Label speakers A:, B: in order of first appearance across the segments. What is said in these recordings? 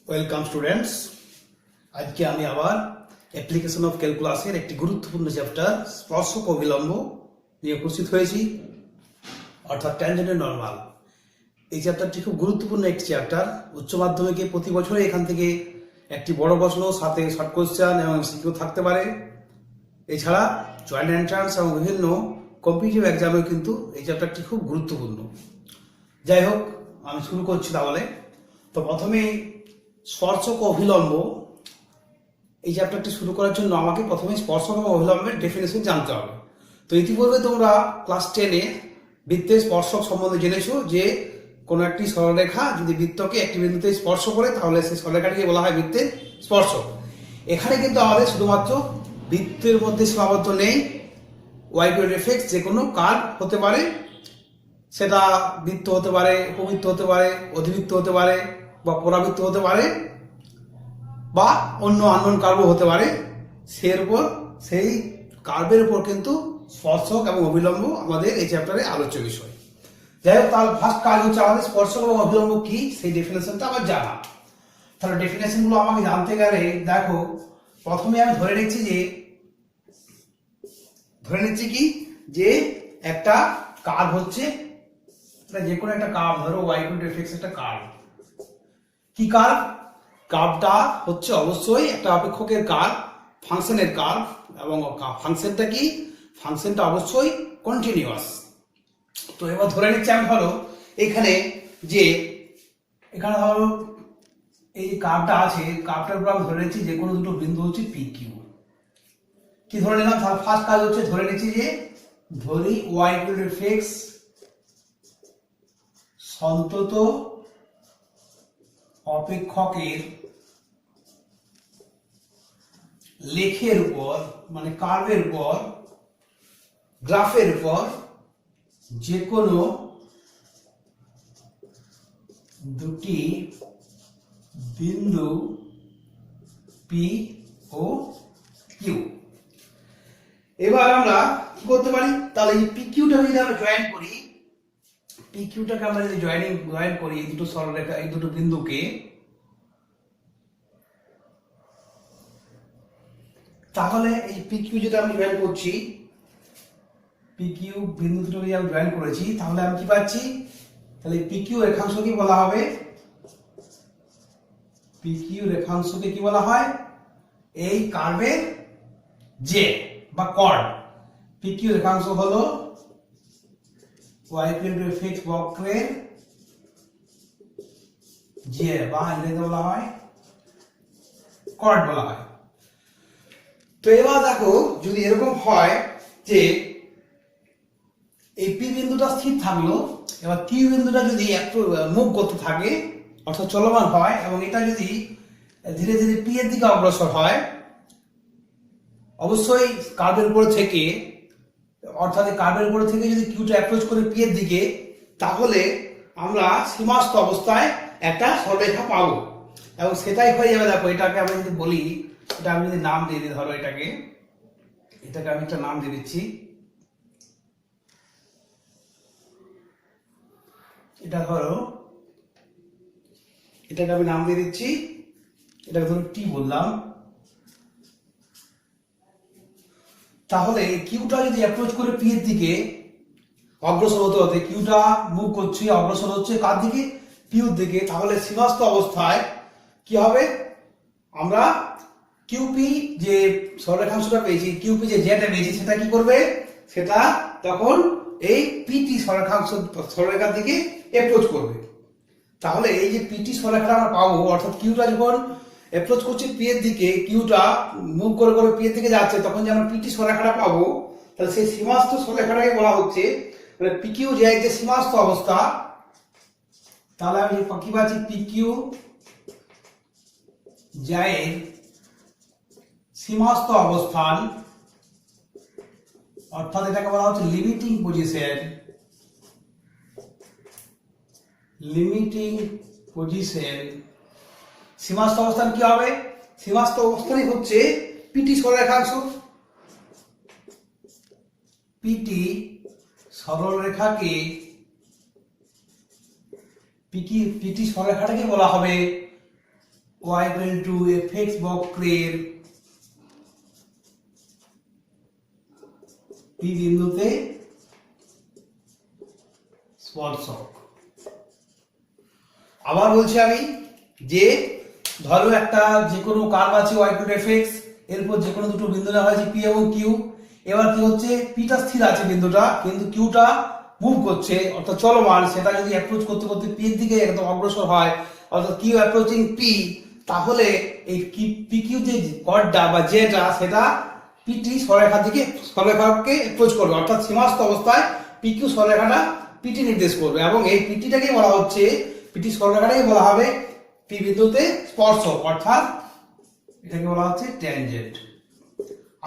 A: Welcome students. আজকে আমি আবার অ্যাপ্লিকেশন অফ ক্যালকুলাসের একটি গুরুত্বপূর্ণ চ্যাপ্টার স্পর্শক অভিলম্ব নিয়ে উপস্থিত হয়েছি, অর্থাৎ ট্যানজেন্ট এন্ড নরমাল। এই চ্যাপ্টারটি খুব গুরুত্বপূর্ণ একটি চ্যাপ্টার। উচ্চ মাধ্যমিকে প্রতি বছরে এখান থেকে একটি বড় প্রশ্ন, সাথে শর্ট কোশ্চেন এবং সিকিউ থাকতে পারে। এছাড়া জয়েন্ট এন্ট্রান্স এবং বিভিন্ন কম্পিটিটিভ এক্সামেও কিন্তু এই চ্যাপ্টারটি খুব গুরুত্বপূর্ণ। যাই হোক, আমি শুরু করছি তাহলে। তো প্রথমে স্পর্শক অভিলম্ব, এই চ্যাপ্টারটি শুরু করার জন্য আমাকে প্রথমে স্পর্শক এবং অভিলম্বের ডেফিনেশন জানতে হবে। তো ইতিপূর্বে তোমরা ক্লাস 10-এ বৃত্তের স্পর্শক সম্বন্ধে জেনেছো যে কোনো একটি সরলরেখা যদি বৃত্তকে একটি বিন্দুতে স্পর্শ করে তাহলে সেই সরলরেখাটিকে বলা হয় বৃত্তের স্পর্শক। এখানে কিন্তু আমাদের শুধুমাত্র বৃত্তের মধ্যে সীমাবদ্ধ নেই, ওয়াইড এফেক্ট যে কোনো কার্ভ হতে পারে, সেটা বৃত্ত হতে পারে, উপবৃত্ত হতে পারে, অধিবৃত্ত হতে পারে বা পরাবৃত্ত হতে পারে বা অন্য আননোন কার্ভও হতে পারে। সেই কার্ভের উপর কিন্তু স্পর্শক এবং অভিলম্ব আমাদের এই চ্যাপ্টারে আলোচ্য বিষয়। যাই হোক, তাহলে ফার্স্ট কাজ হচ্ছে আমাদের স্পর্শক এবং অভিলম্ব কি সেই ডেফিনেশনটা আমার জানা। তাহলে ডেফিনেশনগুলো আমাকে জানতে গেলে দেখো, প্রথমে আমি ধরে নিচ্ছি কি যে একটা কার্ভ হচ্ছে, যে কোনো একটা কার্ভ, ধরো y/x একটা কার্ভ। কি কার্ভ? কার্ভটা হচ্ছে অবশ্যই একটা অপেক্ষকের কার্ভ, ফাংশনের কার্ভ, এবং ফাংশনটা কি? ফাংশনটা অবশ্যই কন্টিনিউয়াস। তো এবার ধরে নিচ্ছি আমি, ধরো এখানে ধরো এই যে কার্ভটা আছে, কার্ভটার উপর আমি ধরে নিচ্ছি যে কোনো দুটো বিন্দু হচ্ছে পি কিউ। কি ধরে নিলাম? ফার্স্ট কাজ হচ্ছে ধরে নিচ্ছি যে ধরি y/x সন্তত অপেক্ষকের লেখের উপর, মানে কার্ভের উপর, গ্রাফের উপর যে কোনো দুটি বিন্দু পি ও কিউ। এবার আমরা কি করতে পারি? তাহলে এই পি কিউটা যদি আমরা জয়েন করি, পি কিউটাকে আমরা যদি জয়েন করি এই দুটো সরলরেখা, এই দুটো বিন্দুকে, তাহলে এই পি কিউ যেটা আমি জয়েন করছি, পি কিউ বিন্দু দুটো যদি আমি জয়েন করেছি, তাহলে আমি কি পাচ্ছি? তাহলে পি কিউ রেখাংশকে বলা হবে, পি কিউ রেখাংশকে কি বলা হয়? এই কার্ভের জে বা কর্ড। পি কিউ রেখাংশ হলো y/x বক্রের জে, বা ইংরেজিতে বলা হয় কর্ড বলা হয়। তো এবার দেখো, যদি এরকম হয় যে এই পি বিন্দুটা স্থির থাকলো, এবার কিউ বিন্দুটা যদি একটু মুভ করতে থাকে, অর্থাৎ চলমান হয়, এবং এটা যদি ধীরে ধীরে পি এর দিকে অগ্রসর হয়, অবশ্যই কার্ভের উপর থেকে, অর্থাৎ কার্ভের উপর থেকে যদি কিউটা অ্যাপ্রোচ করে পি এর দিকে, তাহলে আমরা সীমাস্থ অবস্থায় একটা সরলরেখা পাবো, এবং সেটাই হয়ে যাবে। দেখো, এটাকে আমি যদি বলি, এটা আমি যদি নাম দিয়ে দিই, ধরো এটাকে আমি একটা নাম দিয়ে দিচ্ছি, এটা ধরো, এটাকে আমি নাম দিয়ে দিচ্ছি, এটাকে ধরো টি বললাম। তাহলে কিউটা যদি অ্যাপ্রোচ করে পি এর দিকে অগ্রসর হতে হতে, কিউটা মুভ করছে, অগ্রসর হচ্ছে কার দিকে? পিউর দিকে, তাহলে সীমাস্থ অবস্থায় কি হবে? আমরা কিউপি যে সরলরেখাংশটা পেয়েছি, কিউপি যে জেটা পেয়েছি, সেটা কি করবে? সেটা তখন এই পিটি সরলরেখার দিকে অ্যাপ্রোচ করবে। তাহলে এই যে পিটি সরলরেখাটা আমরা পাবো, অর্থাৎ কিউটা যখন অ্যাপ্রোচ করছে পি এর দিকে, কিউটা মুভ করে করে পি এর দিকে যাচ্ছে, তখন যে আমরা পিটি সরলরেখাটা পাবো, তাহলে সেই সীমাস্থ সরলরেখাটাকে বলা হচ্ছে, মানে পি কিউ যে সীমাস্থ অবস্থা। তাহলে আমি কি পাচ্ছি? পি কিউ জায়ের সীমাস্থ অবস্থান, অর্থাৎ এটাকে বলা হচ্ছে লিমিটিং পজিশন। সীমাস্থ অবস্থান কি হবে? সীমাস্থ অবস্থানই হচ্ছে পিটি সরলরেখাংশ। পিটি সরলরেখাকে, পিটি সরলরেখাটাকে বলা হবে y equal to fx বক্রের p বিন্দুতে স্পর্শক। আবার বলছি আমি যে ধরো একটা যে কোনো কার্ভ আছে y equal to fx, এরপর যে কোনো দুটো বিন্দু নেওয়া হয়েছে p এবং q। এবার কি হচ্ছে, পিটা স্থির আছে বিন্দুটা, কিন্তু কিউটা মুভ করছে অর্থাৎ চলমান। সেটা যদি অ্যাপ্রোচ করতে করতে পি এর দিকে একদম অগ্রসর হয়, অর্থাৎ কিউ অ্যাপ্রোচিং পি, তাহলে এই পি কিউ যে কর্ডটা বা যেটা সেটা পিটি সরলরেখার দিকে সরলরেখাকে অ্যাপ্রোচ করবে, অর্থাৎ সীমাস্থ অবস্থায় পি কিউ সরলরেখাটা পিটি নির্দেশ করবে। এবং এই পিটিটাকে বলা হচ্ছে, পিটি সরলরেখাটাকে বলা হবে পি বিন্দুতে স্পর্শক, অর্থাৎ এটাকে বলা হচ্ছে ট্যানজেন্ট।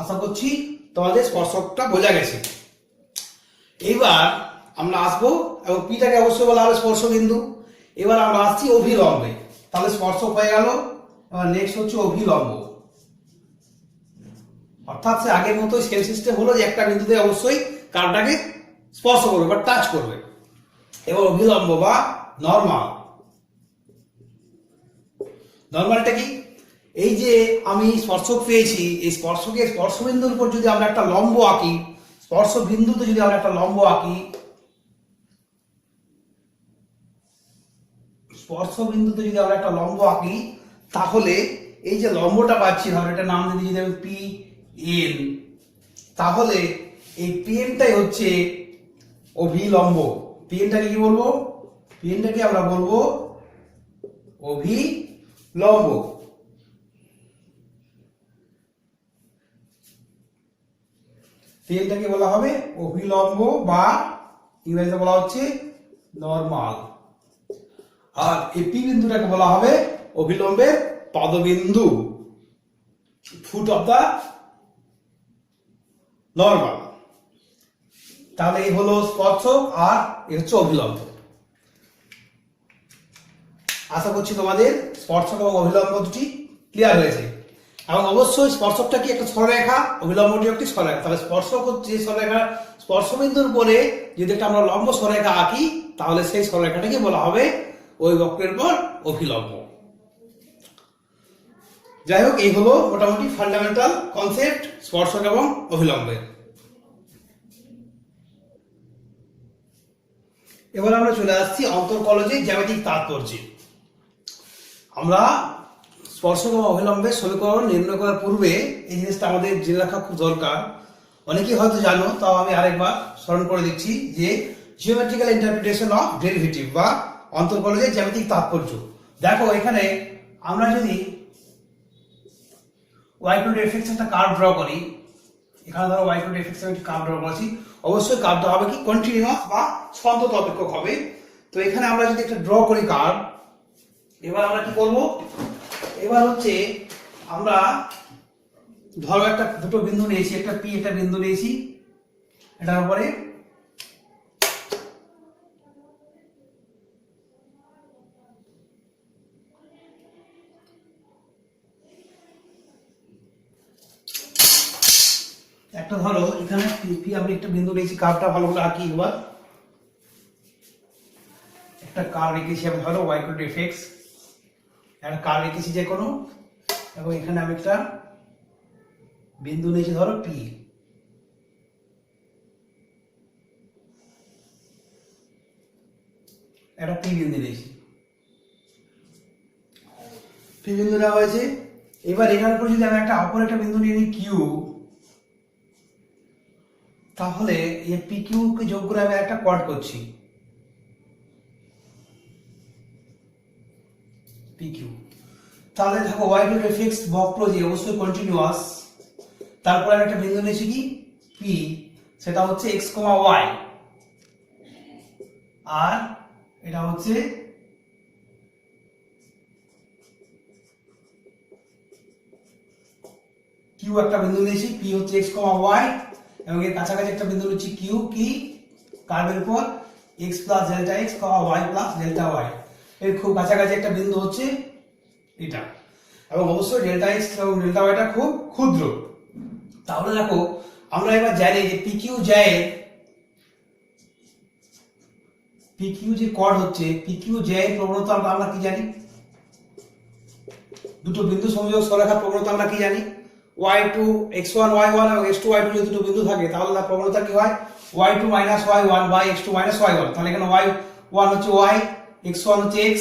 A: আশা করছি তোমাদের স্পর্শকটা বোঝা গেছে। এবার আমরা আসবো, এবং পিটাকে অবশ্যই বলা হবে স্পর্শ বিন্দু। এবার আমরা আসছি অভিলম্বে, তাহলে স্পর্শক হয়ে গেল। এবার নেক্সট হচ্ছে অভিলম্ব, অর্থাৎ সে আগের মতোই সেম সিস্টেম হলো যে একটা বিন্দুতে অবশ্যই কার্ভটাকে স্পর্শ করবে বা টাচ করবে। এবার অভিলম্ব বা নরমাল। নরমালটা কি, এই যে আমি স্পর্শক পেয়েছি, এই স্পর্শকের স্পর্শবিন্দুর উপর যদি আমরা একটা লম্ব আঁকি, স্পর্শ বিন্দুতে যদি আমরা একটা লম্ব আঁকি, স্পর্শ বিন্দুতে যদি আমরা একটা লম্ব আঁকি, তাহলে এই যে লম্বটা পাচ্ছি, ধরো এটা নাম দিয়ে যদি আমি পি এন, তাহলে এই পিএনটাই হচ্ছে অভিলম্ব। পিএনটাকে কি বলবো, পিএনটাকে আমরা বলবো অভিলম্ব। পিএনটাকে বলা হবে অভিলম্ব বা ইংরেজিতে বলা হচ্ছে নরমাল। আর এই পি বিন্দুটাকে বলা হবে অভিলম্বের পাদবিন্দু, ফুট অফ দা নরমাল। তাহলে এই হলো স্পর্শক আর এই হচ্ছে অভিলম্ব। আশা করছি তোমাদের স্পর্শক এবং অভিলম্ব দুটি ক্লিয়ার হয়েছে। এবং অবশ্যই স্পর্শকটা কি একটা সরলরেখা, অভিলম্বটি একটি সরলরেখা। তাহলে স্পর্শক হচ্ছে সরলরেখা, স্পর্শবিন্দুর উপরে যদি একটা আমরা লম্ব সরলরেখা আঁকি, তাহলে সেই সরলরেখাটাকে বলা হবে ওই বক্রের পর অভিলম্ব। যাই হোক, এই হলো মোটামুটি ফান্ডামেন্টাল কনসেপ্ট স্পর্শক এবং অভিলম্বের। এবার আমরা চলে আসছি অন্তর্কলজে জ্যামিতিক তাৎপর্যে। আমরা স্পর্শক এবং অভিলম্বের সমীকরণ নির্ণয় করার পূর্বে এই জিনিসটা আমাদের জেনে রাখা খুব দরকার। অনেকেই হয়তো জানো, তাও আমি আরেকবার স্মরণ করে দিচ্ছি যে জিওমেট্রিক্যাল ইন্টারপ্রিটেশন অফ ডেরিভেটিভ বা অন্তর্কলজের জ্যামিতিক তাৎপর্য। দেখো এখানে আমরা যদি y equal to fx একটা কার্ভ ড্র করি, এখানে ধরো y equal to fx একটা কার্ভ ড্র করেছি, অবশ্যই কার্ভটা হবে কি কন্টিনিউয়াস বা সন্তত অপেক্ষক হবে। তো এখানে আমরা যদি একটা ড্র করি কার্ভ, এবার আমরা কি করব, এবার হচ্ছে আমরা ধরো একটা দুটো বিন্দু নিয়েছি, একটা পি একটা বিন্দু নিয়েছি, এটার উপরে একটা ধরো এখানে পি আমি একটা বিন্দু নিয়েছি, কার্ভটা ভালো করে আঁকি। এবার একটা কার্ভ রেখেছি আমি, ধরো y equal to fx, একটা কার্ভ রেখেছি যে কোনো, এবং এখানে আমি একটা বিন্দু নিয়েছি ধরো পি। একটা পি বিন্দু নিয়েছি, পি বিন্দু নেওয়া হয়েছে। এবার এটার উপর যদি আমি একটা অপর একটা বিন্দু নিয়ে নিই কিউ, তাহলে এই পি কিউ কে যোগ করে আমি একটা কোয়াড করছি, পি কিউ। তাহলে দেখো y equal to fx বক্রজি অবশ্যই কন্টিনিউয়াস। তারপর আমি একটা বিন্দু নিয়েছি কি পি, সেটা হচ্ছে x, y, আর এটা হচ্ছে কিউ। একটা বিন্দু নিয়েছি পি হচ্ছে x, y, এবং এর কাছাকাছি একটা বিন্দু নিচ্ছি কিউ, কি কার্ভের উপর x plus delta x, y plus delta y, এর খুব কাছাকাছি একটা বিন্দু হচ্ছে এটা। এবং অবশ্যই ডেল্টা x এবং ডেল্টা y টা খুব ক্ষুদ্র। তাহলে দেখো আমরা এবার জানি যে পিকিউ যায়, পিকিউ যে কর্ড হচ্ছে, পিকিউ যায় প্রবণতা আমরা কি জানি, দুটো বিন্দু সংযোগ সরলরেখার প্রবণতা আমরা কি জানি, y2 x1 y1 এবং x2 y2 যদি দুটো বিন্দু থাকে তাহলে তার প্রবণতা কি হয় y2 y1 by x2 y1। তাহলে এখানে y1 হচ্ছে y, x1 হচ্ছে x,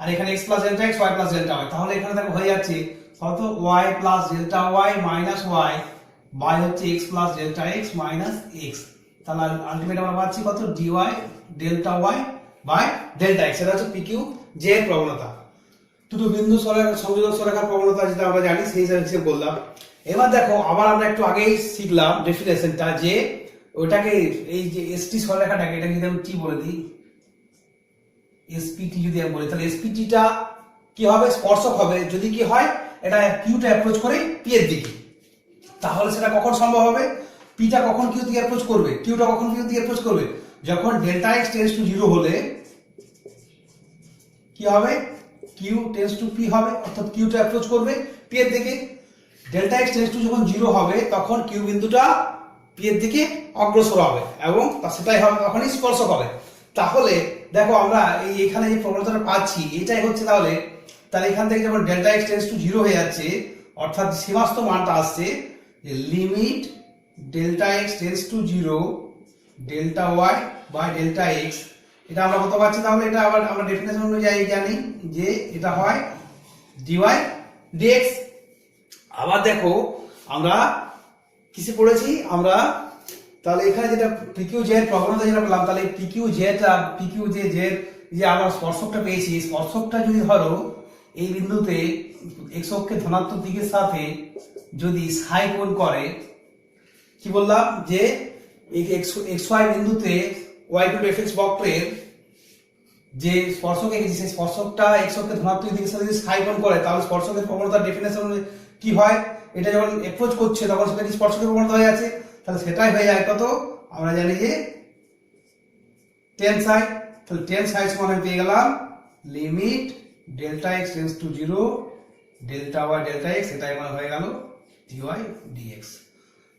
A: আর এখানে x plus delta x y plus delta y। তাহলে এখানে দেখো হয়ে যাচ্ছে কত y plus delta y minus y by হচ্ছে x plus delta x minus x। তাহলে আলটিমেট আমরা পাচ্ছি কত dy delta y by delta x। এটা হচ্ছে pq j এর প্রবণতা, দুটো বিন্দু সংযোজক সরলরেখার প্রবণতা যেটা আমরা জানি সেই হিসেবে বললাম। এবার দেখো আবার আমরা একটু আগেই শিখলাম ডেফিনেশনটা, যে ওটাকে এই যে এসটি সরলরেখাটাকে এটা যদি আমি কি বলে দিই এসপিটি যদি আমি বলি, তাহলে এসপিটিটা কি হবে স্পর্শক হবে যদি কি হয় এটা কিউটা অ্যাপ্রোচ করে পি এর দিকে। তাহলে সেটা কখন সম্ভব হবে, পিটা কখন কিউ দিকে অ্যাপ্রোচ করবে, কিউটা কখন কিউ দিকে অ্যাপ্রোচ করবে, যখন ডেল্টা এক্স টেন্ডস টু 0 হলে কি হবে কিউ টেন্ডস টু পি হবে, অর্থাৎ কিউটা অ্যাপ্রোচ করবে পি এর দিকে। ডেল্টা এক্স টেন্ডস টু যখন 0 হবে তখন কিউ বিন্দুটা পি এর দিকে অগ্রসর হবে এবং সেটাই হবে তখনই স্পর্শক হবে। তাহলে দেখো আমরা এখানে যে প্রবণতাটা পাচ্ছি এটাই হচ্ছে তাহলে এখান থেকে যখন ডেল্টা এক্স টেন্ডস টু 0 হয়ে যাচ্ছে অর্থাৎ সীমাস্থ মানটা আসছে limit delta x tends to 0 delta y by delta x. এটা আমরা কত পাচ্ছি, তাহলে এটা আবার আমরা ডেফিনেশন অনুযায়ী জানি যে এটা হয় dy dx। আবার দেখো আমরা কিসে পড়েছি আমরা, তাহলে এখানে যেটা pq j এর প্রবণতা যেটা পেলাম, তাহলে pq j যে আমরা স্পর্শকটা পেয়েছি, স্পর্শকটা যদি ধরো এই বিন্দুতে x অক্ষের ধনাত্মক দিকের সাথে যদি সাই কোণ করে, কি বললাম যে এই xy বিন্দুতে y টু fx বক্রের যে স্পর্শক এঁকেছি সেই স্পর্শকটা x অক্ষের ধনাত্মক দিকের সাথে যদি সাই কোণ করে তাহলে স্পর্শকের প্রবণতার ডেফিনেশন কি হয়, এটা যখন অ্যাপ্রোচ করছে তখন সেটা কি স্পর্শকের প্রবণতা হয়ে যাচ্ছে, তাহলে সেটাই হয়ে যায় কত আমরা জানি যে tan psi। তাহলে tan psi সমান আমি পেয়ে গেলাম limit delta x tends to 0 delta y delta x, এটাই মানে হয়ে গেল dy dx।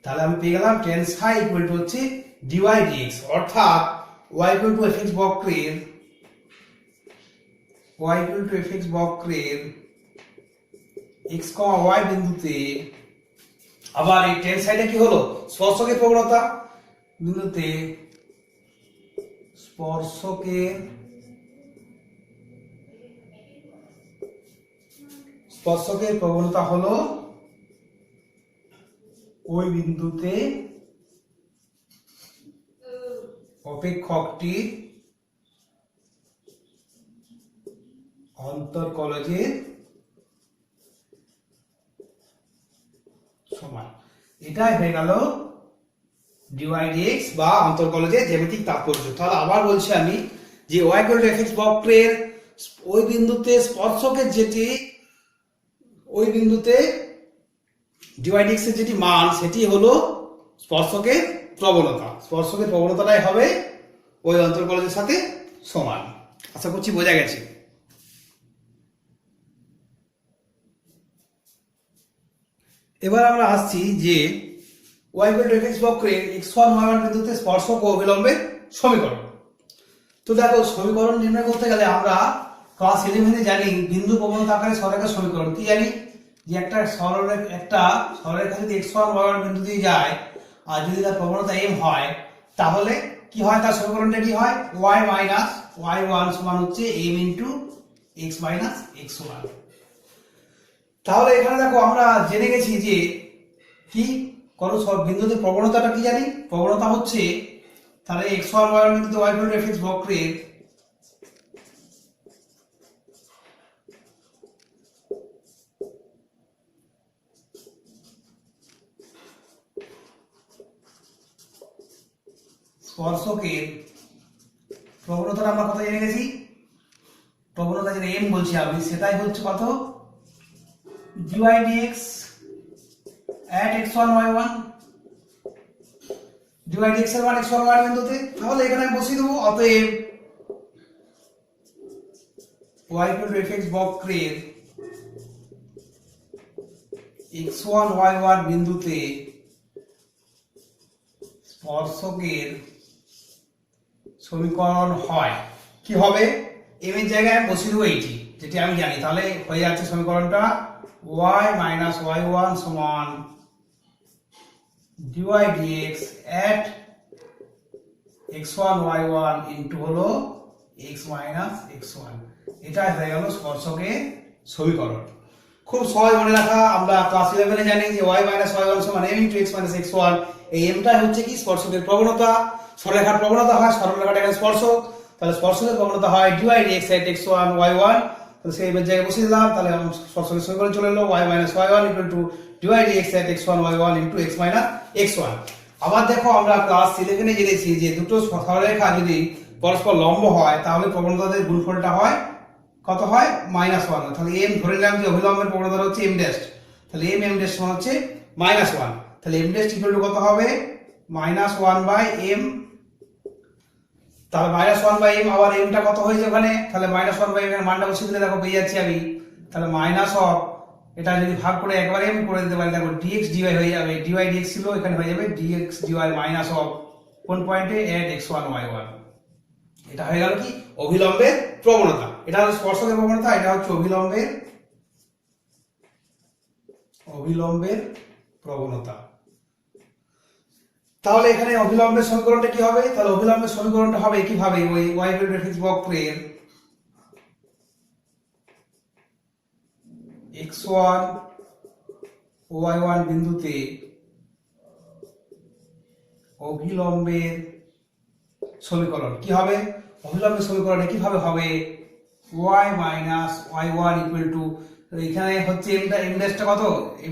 A: তাহলে আমি পেয়ে গেলাম tan psi ইকুয়াল টু হচ্ছে dy dx, অর্থাৎ y equal to fx বক্রের x, y বিন্দুতে আবার এই tan psi টা কি হলো স্পর্শকের প্রবণতা, বিন্দুতে স্পর্শকের প্রবণতা হলো ওই বিন্দুতে অপেক্ষকটির অন্তর্কলজের সমান। এটাই হয়ে গেল dy dx বা অন্তর্কলজের জ্যামিতিক তাৎপর্য। তাহলে আবার বলছি আমি যে y ইকুয়াল টু fx বক্রের ওই বিন্দুতে স্পর্শকের যেটি ওই বিন্দুতে dy dx এর যেটি মান সেটি হলো স্পর্শকের প্রবণতা, স্পর্শকের প্রবণতাটাই হবে ওই অন্তর্কলজের সাথে সমান। আশা করছি বোঝা গেছে। এবার আমরা আসছি যে y equal to fx বক্রের x1 y1 বিন্দুতে স্পর্শক ও অভিলম্বের সমীকরণ। তো দেখো সমীকরণ নির্ণয় করতে গেলে আমরা ক্লাস 11 এ জানি বিন্দু প্রবণতা আকারে সরলরেখার সমীকরণ কি জানি, যে একটা সরলরেখা যদি x1 y1 বিন্দু দিয়ে যায় আর যদি তার প্রবণতা m হয় তাহলে কি হয়, তার সমীকরণটা কি হয় y মাইনাস y1 সমান হচ্ছে m into x minus x1। তাহলে এখানে দেখো আমরা জেনে গেছি যে কি কোনো সব বিন্দুতে প্রবণতাটা কি জানি, প্রবণতা হচ্ছে তাহলে x1 y1 বিন্দুতে y ইকুয়াল টু fx বক্রের স্পর্শকের প্রবণতাটা আমরা কত জেনে গেছি, প্রবণতা যেটা m বলছি আমি সেটাই হচ্ছে কত dy dx at x1 y1, dy dx এর মান x1 y1 বিন্দুতে। তাহলে এখানে আমি বসিয়ে দেবো অতএব y equal to fx বক্রের x1 y1 বিন্দুতে স্পর্শকের সমীকরণ হয় কি হবে, m এর জায়গায় আমি বসিয়ে দেবো এইটি, যেটি আমি জানি, তাহলে হয়ে যাচ্ছে সমীকরণটা y মাইনাস y1 সমান dy dx at x1 y1 into হলো x মাইনাস x1। এটা হয়ে গেল স্পর্শকের সমীকরণ। খুব সহজ মনে রাখা, আমরা ক্লাস 11 এ জানি যে y মাইনাস y1 সমান m into x minus x1। এই mটা হচ্ছে কি স্পর্শকের প্রবণতা, সরলরেখার প্রবণতা হয়, সরলরেখাটা এখানে স্পর্শক, তাহলে স্পর্শকের প্রবণতা হয় dy dx at x1 y1। তাহলে সেই জায়গায় বসিয়ে দিলাম, তাহলে স্পর্শকের সমীকরণ চলে এলো y minus y1 equal to dy dx at x1 y1 into x minus x1। আবার দেখো আমরা ক্লাস 11 এ জেনেছি যে দুটো সরলরেখা যদি পরস্পর লম্ব হয় তাহলে প্রবণতাদের গুণফলটা হয় কত হয় -1। তাহলে m ধরে নিলাম যে অভিলম্বের প্রবণতা হচ্ছে m ড্যাশ, তাহলে m ড্যাশ সমান হচ্ছে -1। তাহলে m ড্যাশ ইকুয়াল টু কত হবে -1/m। তাহলে -1/m, আবার m টা কত হয়েছে ওখানে, তাহলে -1/m এর মানটা বসিয়ে দিলে দেখো পেয়ে যাচ্ছি আমি। তাহলে মাইনাস অফ এটা যদি ভাগ করে একবার m করে দিতে পারি, দেখো dx dy হয়ে যাবে, dy dx ছিল এখানে হয়ে যাবে dx dy মাইনাস অফ কোন পয়েন্টে at x1 y1। এটা হয়ে গেল কি অভিলম্বের প্রবণতা। এটা হলো স্পর্শকের প্রবণতা, এটা হচ্ছে অভিলম্বের প্রবণতা। তাহলে এখানে অভিলম্বের সমীকরণটা কি হবে, তাহলে অভিলম্বের সমীকরণটা হবে কিভাবে, ওই y ফিক্স বক্রের x1 y1 বিন্দুতে অভিলম্বের সমীকরণ কি হবে, অভিলম্বের সমীকরণে কিভাবে হবে y minus y1 equal to, এখানে হচ্ছে m ড্যাশটা কত,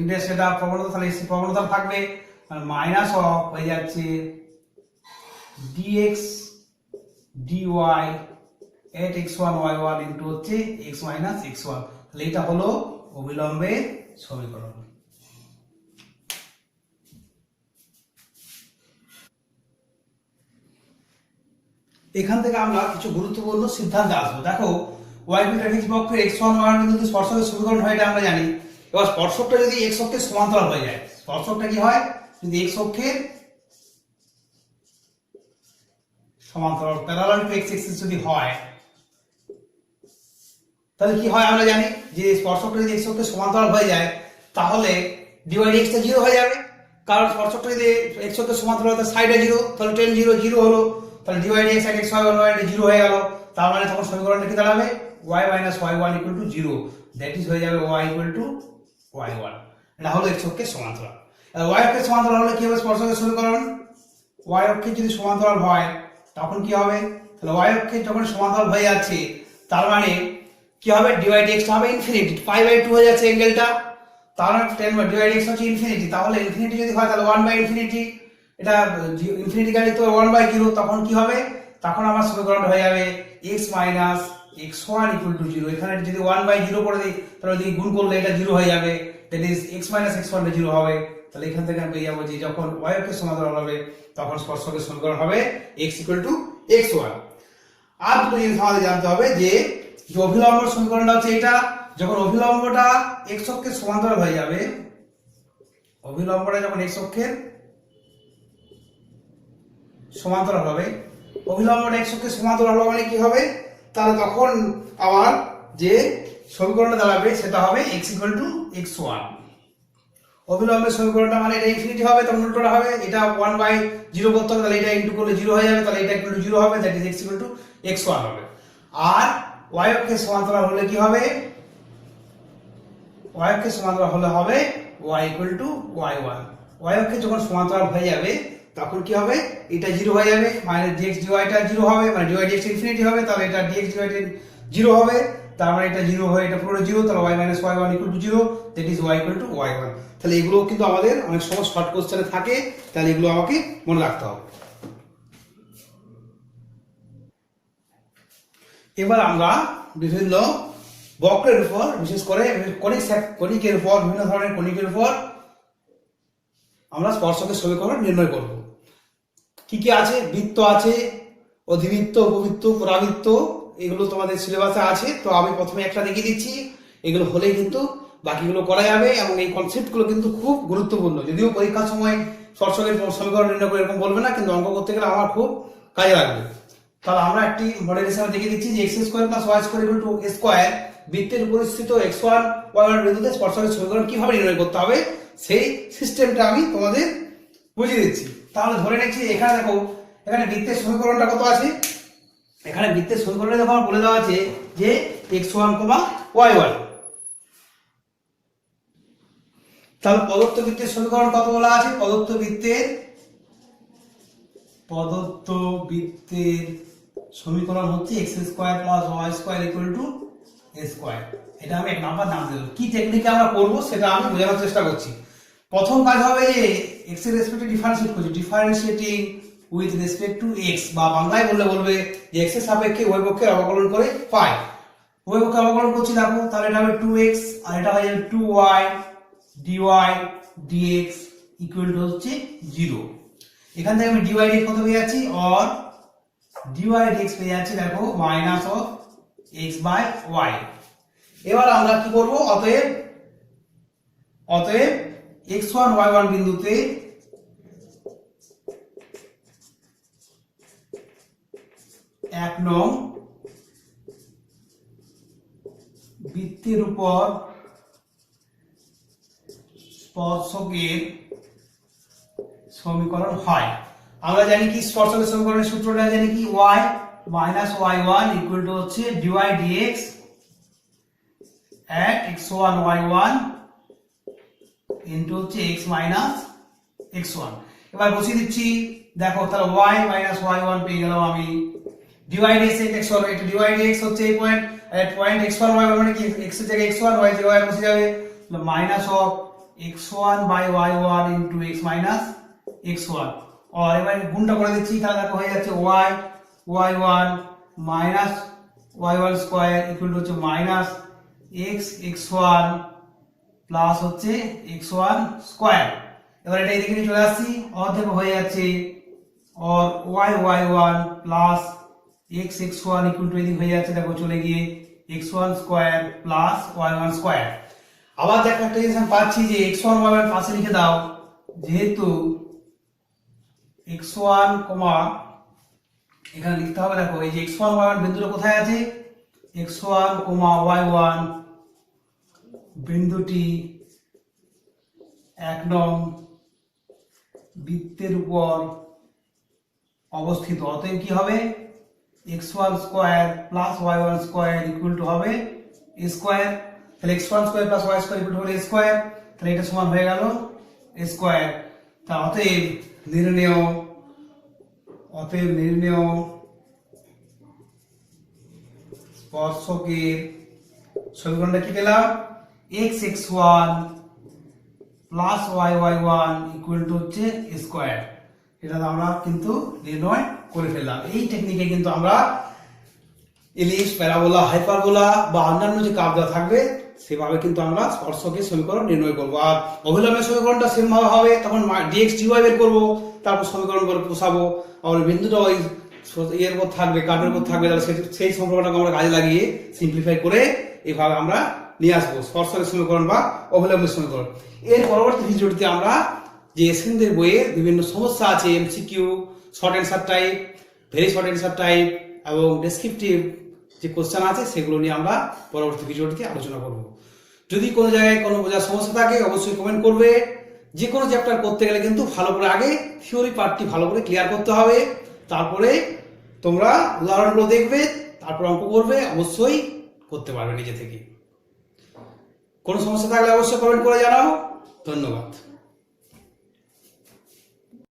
A: m ড্যাশ এটা প্রবণতা, তাহলে এই প্রবণতা থাকবে আর মাইনাস অফ হয়ে যাচ্ছে dx dy at x1 y1 into হচ্ছে x মাইনাস x1। তাহলে এটা হলো অভিলম্বের সমীকরণ। এখান থেকে আমরা কিছু গুরুত্বপূর্ণ সিদ্ধান্তে আসবো। দেখো y ফিক্স বক্রের x1 y1 বিন্দুতে স্পর্শকের সমীকরণ হয়, এটা আমরা জানি। এবার স্পর্শকটা যদি x অক্ষের সমান্তরাল হয়ে যায়, স্পর্শকটা কি হয় যদি x অক্ষের সমান্তরাল প্যারালাল টু x অ্যাক্সিস যদি হয়, তাহলে কি হয় আমরা জানি যে স্পর্শকটা যদি x অক্ষের সমান্তরাল হয়ে যায় তাহলে dy dx টা 0 হয়ে যাবে, কারণ স্পর্শকটা যদি x অক্ষের সমান্তরাল হয় সাইডে 0, তাহলে tan 0 0 হলো, তাহলে dy dx at x y1 y 0 হয়ে গেল। তার মানে তখন সমীকরণটা কি দাঁড়াবে y minus y1 equal to 0, that is হয়ে যাবে y ইকুয়াল টু y1। এটা হলো x অক্ষের সমান্তরাল। আর y অক্ষের সমান্তরাল হলে কি হবে স্পর্শকের সমীকরণ, y অক্ষের যদি সমান্তরাল হয় তখন কি হবে, তাহলে y অক্ষের যখন সমান্তরাল হয়ে যাচ্ছে তার মানে কি হবে dy dx টা হবে ইনফিনিটি, π/2 হয়ে যাচ্ছে অ্যাঙ্গেলটা, তাহলে tan dy dx হচ্ছে ইনফিনিটি। তাহলে ইনফিনিটি যদি হয় তাহলে 1/∞, এটা ইনফিনিটি গেলে তো 1/0, তখন কি হবে, তখন আমার সমীকরণটা হয়ে যাবে x minus x1 equal to 0। এখানে যদি 1/0 করে দিই তাহলে যদি গুণ করলে এটা 0 হয়ে যাবে, that is x minus x1 টা 0 হবে। তাহলে এখান থেকে আমি পেয়ে যাবো যে যখন y অক্ষের সমান্তরাল হবে তখন স্পর্শকের সমীকরণ হবে x ইকুয়াল টু x1। আর দুটো জিনিস আমাদের জানতে হবে যে অভিলম্বের সমীকরণটা হচ্ছে এটা, যখন অভিলম্বটা x অক্ষের সমান্তরাল হয়ে যাবে, অভিলম্বটা যখন x অক্ষের সমান্তরাল হবে, অভিলম্বটা x অক্ষের সমান্তরাল হবে মানে কি হবে, তাহলে তখন আমার যে সমীকরণটা দাঁড়াবে সেটা হবে x ইকুয়াল টু x1। অভিলম্বের সমীকরণটা মানে এটা ইনফিনিটি হবে, তখন উল্টোটা হবে, এটা 1/0 করতে হবে, তাহলে এটা ইনটু করলে 0 হয়ে যাবে, তাহলে এটা ইকুয়াল টু 0 হবে, that is x equal to x1 হবে। আর y অক্ষের সমান্তরাল হলে কি হবে, y অক্ষের সমান্তরাল হলে হবে y equal to y1। y অক্ষের যখন সমান্তরাল হয়ে যাবে তখন কি হবে, এটা 0 হয়ে যাবে, মানে dx dy টা 0 হবে, মানে dy dx ইনফিনিটি হবে, তাহলে এটা dx dy টা 0 হবে, তার মানে এটা 0 হয়ে এটা পুরো 0, তাহলে y minus y1 equal to 0, that is y equal to y1। তাহলে এগুলো কিন্তু আমাদের অনেক সময় শর্ট কোশ্চেনে থাকে, তাহলে এগুলো আমাকে মনে রাখতে হবে। এবার আমরা বিভিন্ন বক্রের উপর, বিশেষ করে কনিকের উপর, বিভিন্ন ধরনের কনিকের উপর আমরা স্পর্শকের সমীকরণ নির্ণয় করব। কি কি আছে, বৃত্ত আছে, অধিবৃত্ত, উপবৃত্ত, পরাবৃত্ত, এগুলো তোমাদের সিলেবাসে আছে। তো আমি প্রথমে একটা দেখিয়ে দিচ্ছি, এগুলো হলেই কিন্তু বাকিগুলো করা যাবে, এবং এই কনসেপ্টগুলো কিন্তু খুব গুরুত্বপূর্ণ। যদিও পরীক্ষার সময় স্পর্শকের সমীকরণ নির্ণয় করে এরকম বলবে না, কিন্তু অঙ্ক করতে গেলে আমার খুব কাজে লাগবে। তাহলে আমরা একটি মডেল হিসাবে দেখিয়ে দিচ্ছি যে x² + y² = a², বৃত্তের উপরিস্থিত x1 y1 বিন্দুতে স্পর্শকের সমীকরণ কিভাবে নির্ণয় করতে হবে সেই সিস্টেমটা আমি তোমাদের বুঝিয়ে দিচ্ছি। তাহলে ধরে নিচ্ছি এখানে দেখো, এখানে বৃত্তের সমীকরণটা কত আছে, এখানে বৃত্তের সমীকরণে দেখো আমার বলে দেওয়া আছে যে x1, y1। তাহলে প্রদত্ত বৃত্তের সমীকরণ কত বলা আছে, প্রদত্ত বৃত্তের সমীকরণ হচ্ছে x² + y² = a²। এটা আমি এক নাম্বার নাম দিলাম। কি টেকনিকে আমরা করব সেটা আমি বোঝানোর চেষ্টা করছি। প্রথম কাজ হবে x এর রেসপেক্টে ডিফারেন্সিয়েট করছি, differentiating with respect to x, বা বাংলায় বলবে যে x এর সাপেক্ষে উভয় পক্ষের অবকলন করে পাই। উভয় পক্ষের অবকলন করছি দেখো, তাহলে এটা হবে 2x আর এটা হয়ে যাবে 2y dy dx = হচ্ছে 0। এখান থেকে আমি dy dx কত পেয়ে যাচ্ছি, or dy dx পেয়ে যাচ্ছি দেখো -(x/y)। এবার আমরা কি করব, অতএব x1 y1 বিন্দুতে এক নং বৃত্তের উপর স্পর্শকের সমীকরণ হয়। আমরা জানি কি স্পর্শকের সমীকরণের সূত্রটা জানি কি, y -y1 = হচ্ছে dy dx at x1 y1 হচ্ছে x - x1। এবার বসিয়ে দিচ্ছি দেখো, তাহলে y -y1 পেয়ে গেলাম আমি, dy dx x1, এটা dy dx হচ্ছে এই পয়েন্ট x1 y1 মানে কি, x এর জায়গায় x1 y এর জায়গায় y বসে যাবে, -(x1/y1 × x - x1)। আর এবার গুণটা করে দিচ্ছি, তাহলে দেখো হয়ে যাচ্ছে y y1 -y1² = হচ্ছে -x(x1) প্লাস হচ্ছে x1²। এবার এটা এদিকে নিয়ে চলে আসছি, অর্ধেক হয়ে যাচ্ছে और y y1 প্লাস x(x1) = এদিকে হয়ে যাচ্ছে দেখো চলে গিয়ে x1² প্লাস y1²। আবার দেখো একটা জিনিস আমি পাচ্ছি যে x1 y1 পাশে লিখে দাও, যেহেতু x1, এখানে লিখতে হবে দেখো এই যে x1 y1 বিন্দুটা কোথায় আছে, x1, y1 বিন্দুটি এক নং বৃত্তের উপর অবস্থিত। অতএব কি হবে, x1² প্লাস y1² = হবে a²। তাহলে x1² প্লাস y² = হলো a², তাহলে এটা সমান হয়ে গেল a²। তা অতএব নির্ণেয় স্পর্শকের সমীকরণটা কি পেলাম, x(x1) প্লাস y(y1) = হচ্ছে a²। এটা আমরা কিন্তু নির্ণয় করে ফেললাম। এই টেকনিকে কিন্তু আমরা ইলিপস, প্যারাবোলা, হাইপারবোলা বা অন্যান্য যে কার্ভ দেওয়া থাকবে সেভাবে কিন্তু আমরা স্পর্শকের সমীকরণ নির্ণয় করব। আর অভিলম্বের সমীকরণটা সেম ভাবে হবে, তখন dx dy বের করব, তারপর সমীকরণ করে বসাবো। আর বিন্দুটা ওই এর উপর থাকবে, কার্ভের উপর থাকবে, তাহলে সেই সম্পর্কটাকে আমরা কাজে লাগিয়ে সিম্পলিফাই করে এইভাবে আমরা নিয়ে আসবো স্পর্শকের সমীকরণ বা অভিলম্বের সমীকরণ। এর পরবর্তী ভিডিওটিতে আমরা যে এসএনদের বইয়ে বিভিন্ন সমস্যা আছে, MCQ, short answer type, very short answer type এবং ডেসক্রিপটিভ যে কোশ্চেন আছে সেগুলো নিয়ে আমরা পরবর্তী ভিডিওটিতে আলোচনা করব। যদি কোনো জায়গায় কোনো বোঝার সমস্যা থাকে অবশ্যই কমেন্ট করবে। যে কোনো চ্যাপ্টার করতে গেলে কিন্তু ভালো করে আগে থিওরি পার্টটি ভালো করে ক্লিয়ার করতে হবে, তারপরে তোমরা উদাহরণগুলো দেখবে, তারপর অঙ্ক করবে, অবশ্যই করতে পারবে নিজে থেকে। কোনো সমস্যা থাকলে অবশ্যই কমেন্ট করে জানাও। ধন্যবাদ।